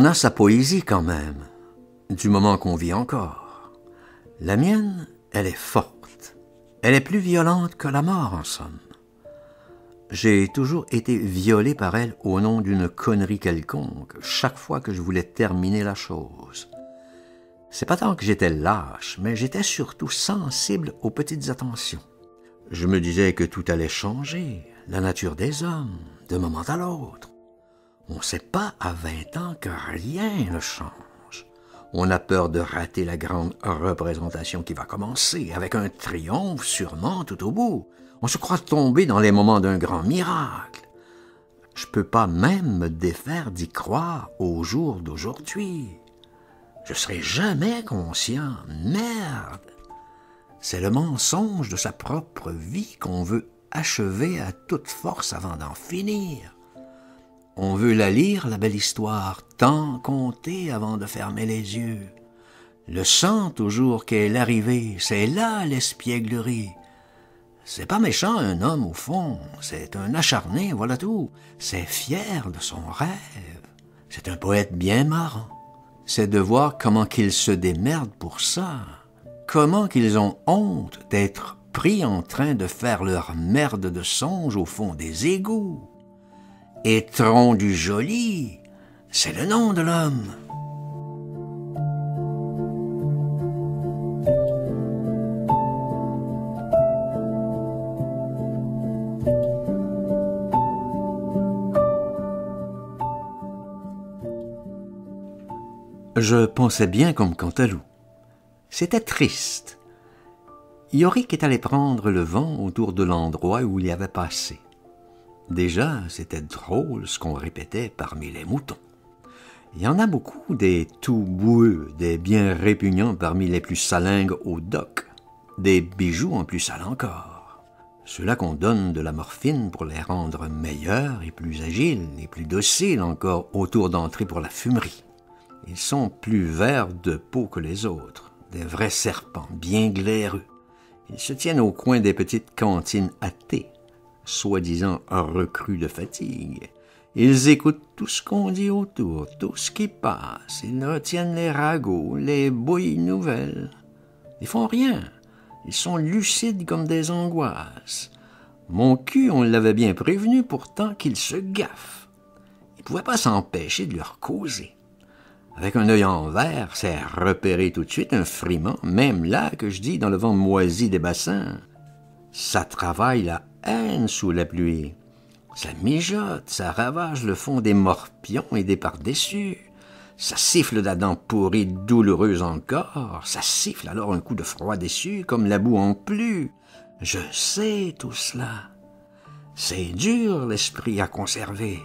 a sa poésie quand même, du moment qu'on vit encore. La mienne, elle est forte. Elle est plus violente que la mort, en somme. J'ai toujours été violé par elle au nom d'une connerie quelconque, chaque fois que je voulais terminer la chose. C'est pas tant que j'étais lâche, mais j'étais surtout sensible aux petites attentions. Je me disais que tout allait changer, la nature des hommes, d'un moment à l'autre. On sait pas à 20 ans que rien ne change. On a peur de rater la grande représentation qui va commencer, avec un triomphe sûrement tout au bout. On se croit tomber dans les moments d'un grand miracle. Je peux pas même me défaire d'y croire au jour d'aujourd'hui. Je serai jamais conscient. Merde! C'est le mensonge de sa propre vie qu'on veut achever à toute force avant d'en finir. On veut la lire, la belle histoire, tant compter avant de fermer les yeux. Le sang toujours qu'est l'arrivée, c'est là l'espièglerie. C'est pas méchant un homme au fond, c'est un acharné, voilà tout. C'est fier de son rêve. C'est un poète bien marrant. C'est de voir comment qu'ils se démerdent pour ça. Comment qu'ils ont honte d'être pris en train de faire leur merde de songe au fond des égouts. Étron du Joli, c'est le nom de l'homme. Je pensais bien comme Cantalou. C'était triste. Yorick est allé prendre le vent autour de l'endroit où il y avait passé. Déjà, c'était drôle ce qu'on répétait parmi les moutons. Il y en a beaucoup des tout boueux, des bien répugnants parmi les plus salingues au doc, des bijoux en plus sales encore. Ceux-là qu'on donne de la morphine pour les rendre meilleurs et plus agiles et plus dociles encore autour d'entrée pour la fumerie. Ils sont plus verts de peau que les autres, des vrais serpents bien glaireux. Ils se tiennent au coin des petites cantines à thé, soi-disant recrues de fatigue. Ils écoutent tout ce qu'on dit autour, tout ce qui passe. Ils retiennent les ragots, les bouilles nouvelles. Ils font rien. Ils sont lucides comme des angoisses. Mon cul, on l'avait bien prévenu pourtant qu'ils se gaffent. Il ne pouvait pas s'empêcher de leur causer. Avec un œil en verre, c'est repérer tout de suite un friment, même là que je dis dans le vent moisi des bassins. Ça travaille la haine sous la pluie. Ça mijote, ça ravage le fond des morpions et des pardessus. Ça siffle la dent pourrie douloureuse encore. Ça siffle alors un coup de froid déçu, comme la boue en plus. Je sais tout cela. C'est dur l'esprit à conserver.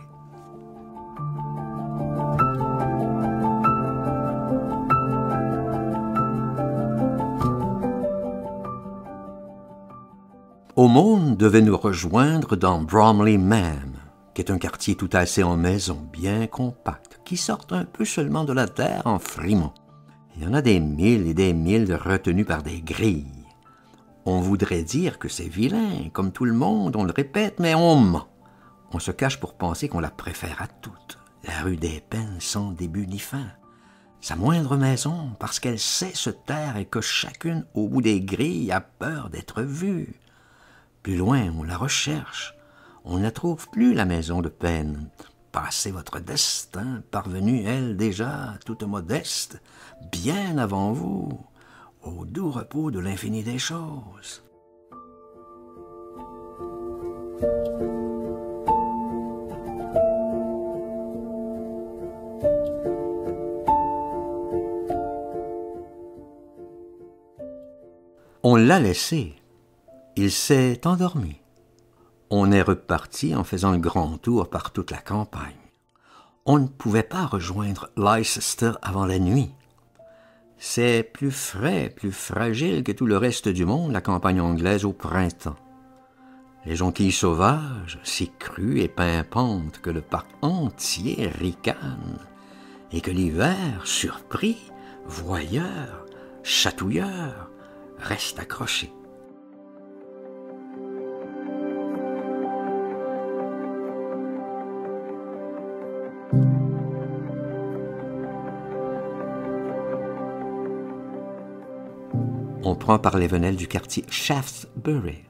Aumône devait nous rejoindre dans Bromley même, qui est un quartier tout assez en maison, bien compact, qui sort un peu seulement de la terre en frimant. Il y en a des milles et des milles retenus par des grilles. On voudrait dire que c'est vilain, comme tout le monde, on le répète, mais on ment. On se cache pour penser qu'on la préfère à toutes, la rue des Peines sans début ni fin. Sa moindre maison, parce qu'elle sait se taire et que chacune au bout des grilles a peur d'être vue. Plus loin, on la recherche. On ne la trouve plus, la maison de peine. Passez votre destin, parvenue, elle, déjà, toute modeste, bien avant vous, au doux repos de l'infini des choses. On l'a laissé. Il s'est endormi. On est reparti en faisant le grand tour par toute la campagne. On ne pouvait pas rejoindre Leicester avant la nuit. C'est plus frais, plus fragile que tout le reste du monde, la campagne anglaise au printemps. Les jonquilles sauvages, si crues et pimpantes que le parc entier ricane, et que l'hiver, surpris, voyeur, chatouilleur, reste accroché. On prend par les venelles du quartier Shaftesbury,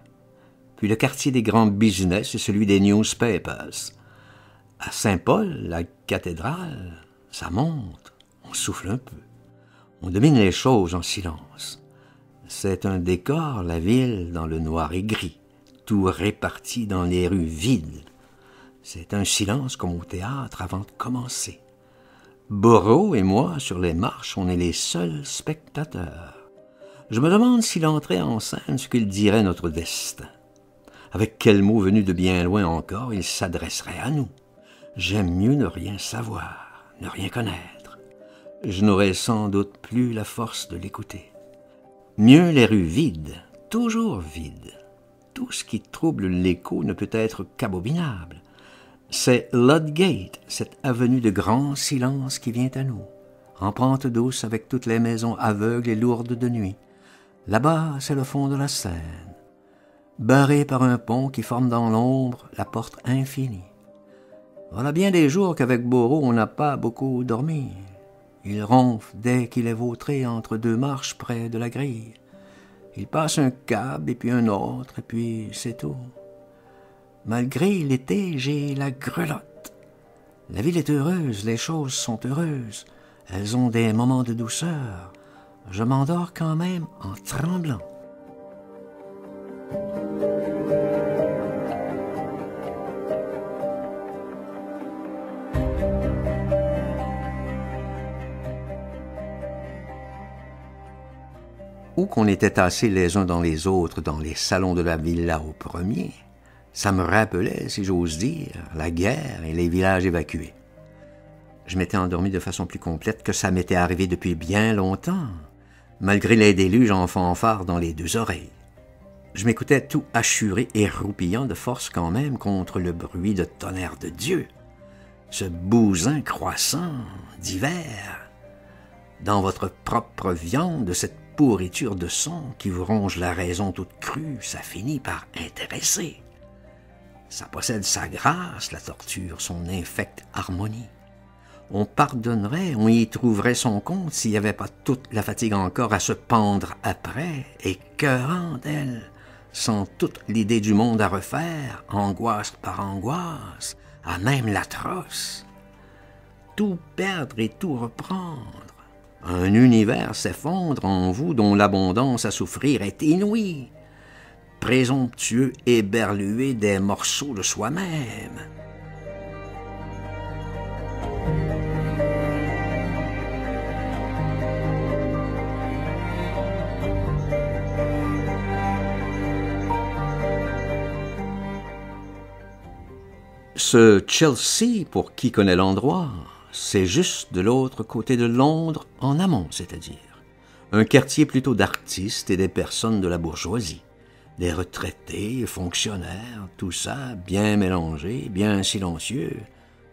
puis le quartier des grands business et celui des newspapers. À Saint-Paul, la cathédrale, ça monte, on souffle un peu. On domine les choses en silence. C'est un décor, la ville, dans le noir et gris, tout réparti dans les rues vides. C'est un silence comme au théâtre avant de commencer. Borrow et moi, sur les marches, on est les seuls spectateurs. Je me demande s'il entrait en scène ce qu'il dirait notre destin. Avec quel mot venu de bien loin encore il s'adresserait à nous. J'aime mieux ne rien savoir, ne rien connaître. Je n'aurais sans doute plus la force de l'écouter. Mieux les rues vides, toujours vides. Tout ce qui trouble l'écho ne peut être qu'abominable. C'est Ludgate, cette avenue de grand silence qui vient à nous, en pente douce avec toutes les maisons aveugles et lourdes de nuit. Là-bas, c'est le fond de la Seine, barré par un pont qui forme dans l'ombre la porte infinie. Voilà bien des jours qu'avec Borrow, on n'a pas beaucoup dormi. Il ronfle dès qu'il est vautré entre deux marches près de la grille. Il passe un cab et puis un autre, et puis c'est tout. Malgré l'été, j'ai la grelotte. La ville est heureuse, les choses sont heureuses. Elles ont des moments de douceur. Je m'endors quand même en tremblant. Ou qu'on était tassés les uns dans les autres dans les salons de la villa au premier, ça me rappelait, si j'ose dire, la guerre et les villages évacués. Je m'étais endormi de façon plus complète que ça m'était arrivé depuis bien longtemps, malgré les déluges en fanfare dans les deux oreilles. Je m'écoutais tout hachuré et roupillant de force quand même contre le bruit de tonnerre de Dieu, ce bousin croissant d'hiver. Dans votre propre viande, de cette pourriture de son qui vous ronge la raison toute crue, ça finit par intéresser. Ça possède sa grâce, la torture, son infecte harmonie. On pardonnerait, on y trouverait son compte s'il n'y avait pas toute la fatigue encore à se pendre après, écœurante, elle, sans toute l'idée du monde à refaire, angoisse par angoisse, à même l'atroce. Tout perdre et tout reprendre. Un univers s'effondre en vous dont l'abondance à souffrir est inouïe, présomptueux éberlué des morceaux de soi-même. Ce Chelsea, pour qui connaît l'endroit, c'est juste de l'autre côté de Londres, en amont, c'est-à-dire. Un quartier plutôt d'artistes et des personnes de la bourgeoisie. Des retraités, fonctionnaires, tout ça bien mélangé, bien silencieux,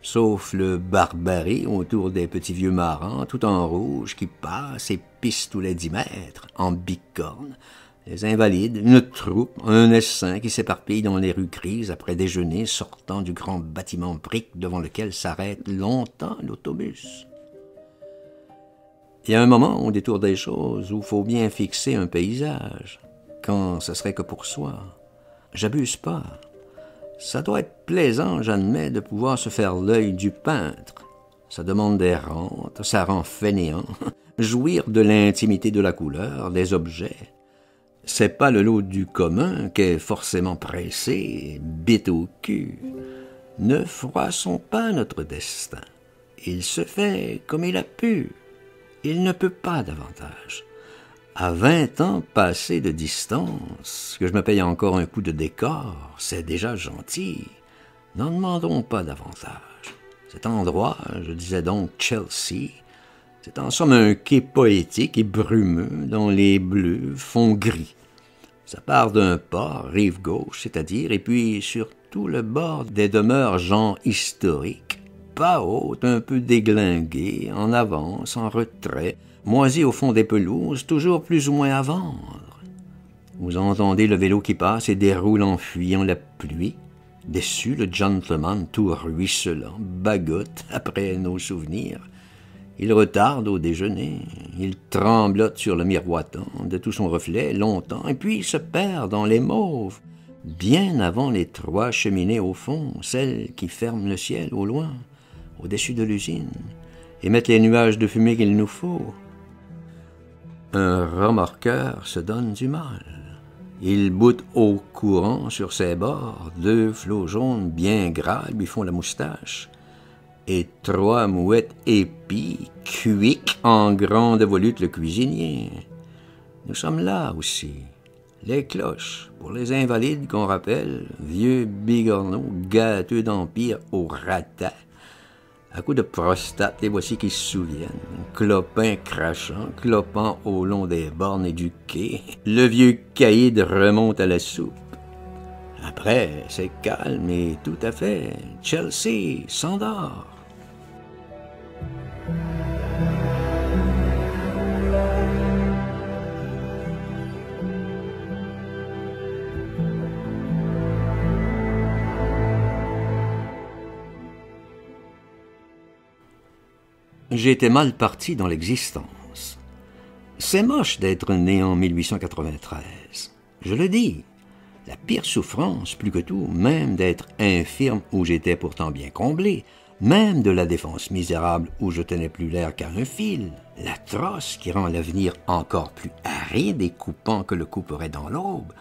sauf le barbarie autour des petits vieux marrants, tout en rouge, qui passent et pissent tous les 10 mètres, en bicorne, les invalides, une troupe, un essaim qui s'éparpille dans les rues grises après déjeuner, sortant du grand bâtiment brique devant lequel s'arrête longtemps l'autobus. Il y a un moment au détour des choses où il faut bien fixer un paysage, quand ce serait que pour soi. J'abuse pas. Ça doit être plaisant, j'admets, de pouvoir se faire l'œil du peintre. Ça demande des rentes, ça rend fainéant. Jouir de l'intimité de la couleur, des objets. C'est pas le lot du commun qu'est forcément pressé, bite au cul. Ne froissons pas notre destin. Il se fait comme il a pu. Il ne peut pas davantage. À 20 ans passés de distance, que je me paye encore un coup de décor, c'est déjà gentil. N'en demandons pas davantage. Cet endroit, je disais donc Chelsea, c'est en somme un quai poétique et brumeux dont les bleus font gris. Ça part d'un port, rive gauche, c'est-à-dire, et puis sur tout le bord des demeures genre historiques, pas hautes, un peu déglinguées, en avance, en retrait, moisies au fond des pelouses, toujours plus ou moins à vendre. Vous entendez le vélo qui passe et déroule en fuyant la pluie. Déçu, le gentleman tout ruisselant, bagotte après nos souvenirs. Il retarde au déjeuner, il tremblote sur le miroitant de tout son reflet longtemps, et puis se perd dans les mauves, bien avant les 3 cheminées au fond, celles qui ferment le ciel au loin, au-dessus de l'usine, et mettent les nuages de fumée qu'il nous faut. Un remorqueur se donne du mal. Il boute au courant sur ses bords, 2 flots jaunes bien gras lui font la moustache, et 3 mouettes épis, cuiques en grande volute le cuisinier. Nous sommes là aussi, les cloches, pour les invalides qu'on rappelle, vieux bigorneaux gâteux d'empire au ratat. À coups de prostate, les voici qui se souviennent, clopin crachant, clopant au long des bornes et du quai. Le vieux caïd remonte à la soupe. Après, c'est calme et tout à fait. Chelsea s'endort. J'étais mal parti dans l'existence. C'est moche d'être né en 1893. Je le dis. La pire souffrance, plus que tout, même d'être infirme où j'étais pourtant bien comblé, même de la défense misérable où je tenais plus l'air qu'à un fil, l'atroce qui rend l'avenir encore plus aride et coupant que le couperait dans l'aube,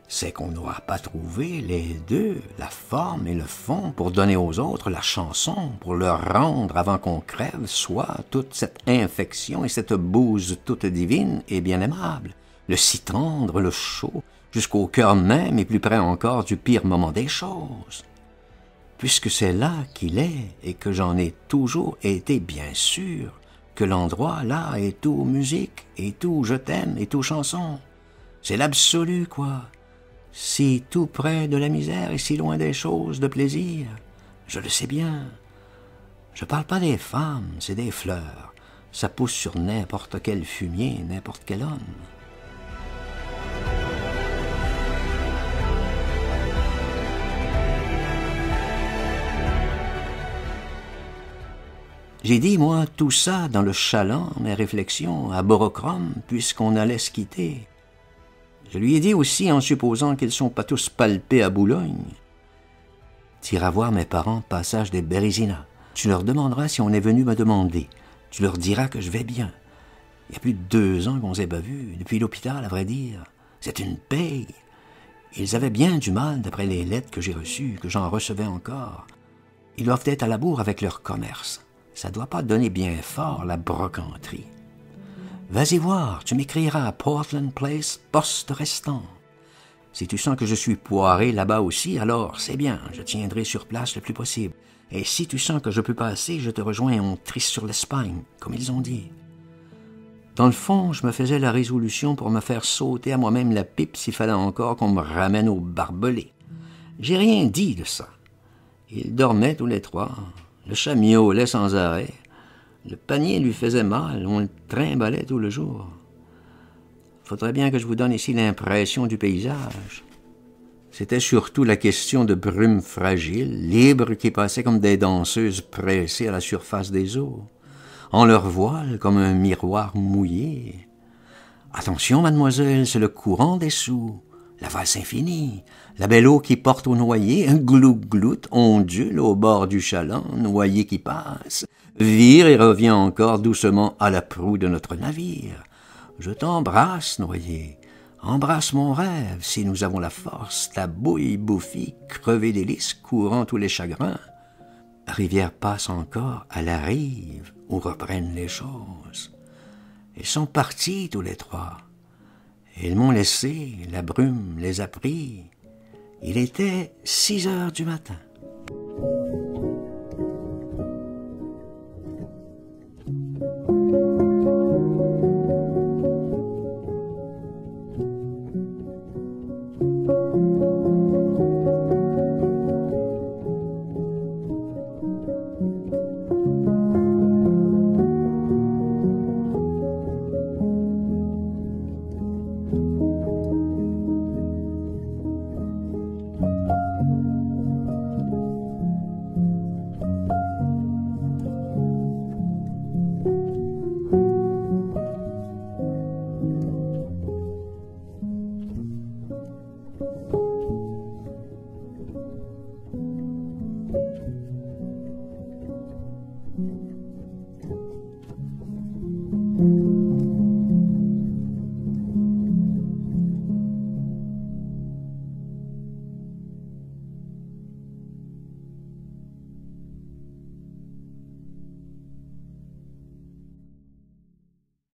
c'est qu'on n'aura pas trouvé les deux, la forme et le fond, pour donner aux autres la chanson, pour leur rendre, avant qu'on crève, soit toute cette infection et cette bouse toute divine et bien aimable, le si tendre, le chaud, jusqu'au cœur même et plus près encore du pire moment des choses. Puisque c'est là qu'il est et que j'en ai toujours été bien sûr, que l'endroit là est tout musique et tout je t'aime et tout chanson. C'est l'absolu, quoi. Si tout près de la misère et si loin des choses de plaisir, je le sais bien. Je parle pas des femmes, c'est des fleurs. Ça pousse sur n'importe quel fumier, n'importe quel homme. J'ai dit, moi, tout ça dans le chaland, mes réflexions, à Borochrome, puisqu'on allait se quitter. Je lui ai dit aussi en supposant qu'ils sont pas tous palpés à Boulogne. T'iras voir mes parents, passage des Bérézinas. Tu leur demanderas si on est venu me demander. Tu leur diras que je vais bien. Il y a plus de 2 ans qu'on s'est pas vus, depuis l'hôpital, à vrai dire. C'est une paye. Ils avaient bien du mal, d'après les lettres que j'ai reçues, que j'en recevais encore. Ils doivent être à la bourre avec leur commerce. Ça doit pas donner bien fort, la brocanterie. Vas-y voir, tu m'écriras à Portland Place, poste restant. Si tu sens que je suis poiré là-bas aussi, alors c'est bien, je tiendrai sur place le plus possible. Et si tu sens que je peux passer, je te rejoins et on trisse sur l'Espagne, comme ils ont dit. Dans le fond, je me faisais la résolution pour me faire sauter à moi-même la pipe s'il fallait encore qu'on me ramène au barbelé. J'ai rien dit de ça. Ils dormaient tous les 3. Le chat miaulait sans arrêt. Le panier lui faisait mal, on le trimbalait tout le jour. Faudrait bien que je vous donne ici l'impression du paysage. C'était surtout la question de brumes fragiles, libres, qui passaient comme des danseuses pressées à la surface des eaux, en leur voile comme un miroir mouillé. Attention, mademoiselle, c'est le courant des sous, la valse infinie, la belle eau qui porte au noyer, un glout-glout ondule au bord du chaland, noyer qui passe, vire et revient encore doucement à la proue de notre navire. Je t'embrasse, noyer, embrasse mon rêve, si nous avons la force, ta bouille bouffie, crevée d'hélices, courant tous les chagrins. La rivière passe encore à la rive où reprennent les choses. Ils sont partis tous les 3. Ils m'ont laissé, la brume les a pris. Il était 6 heures du matin.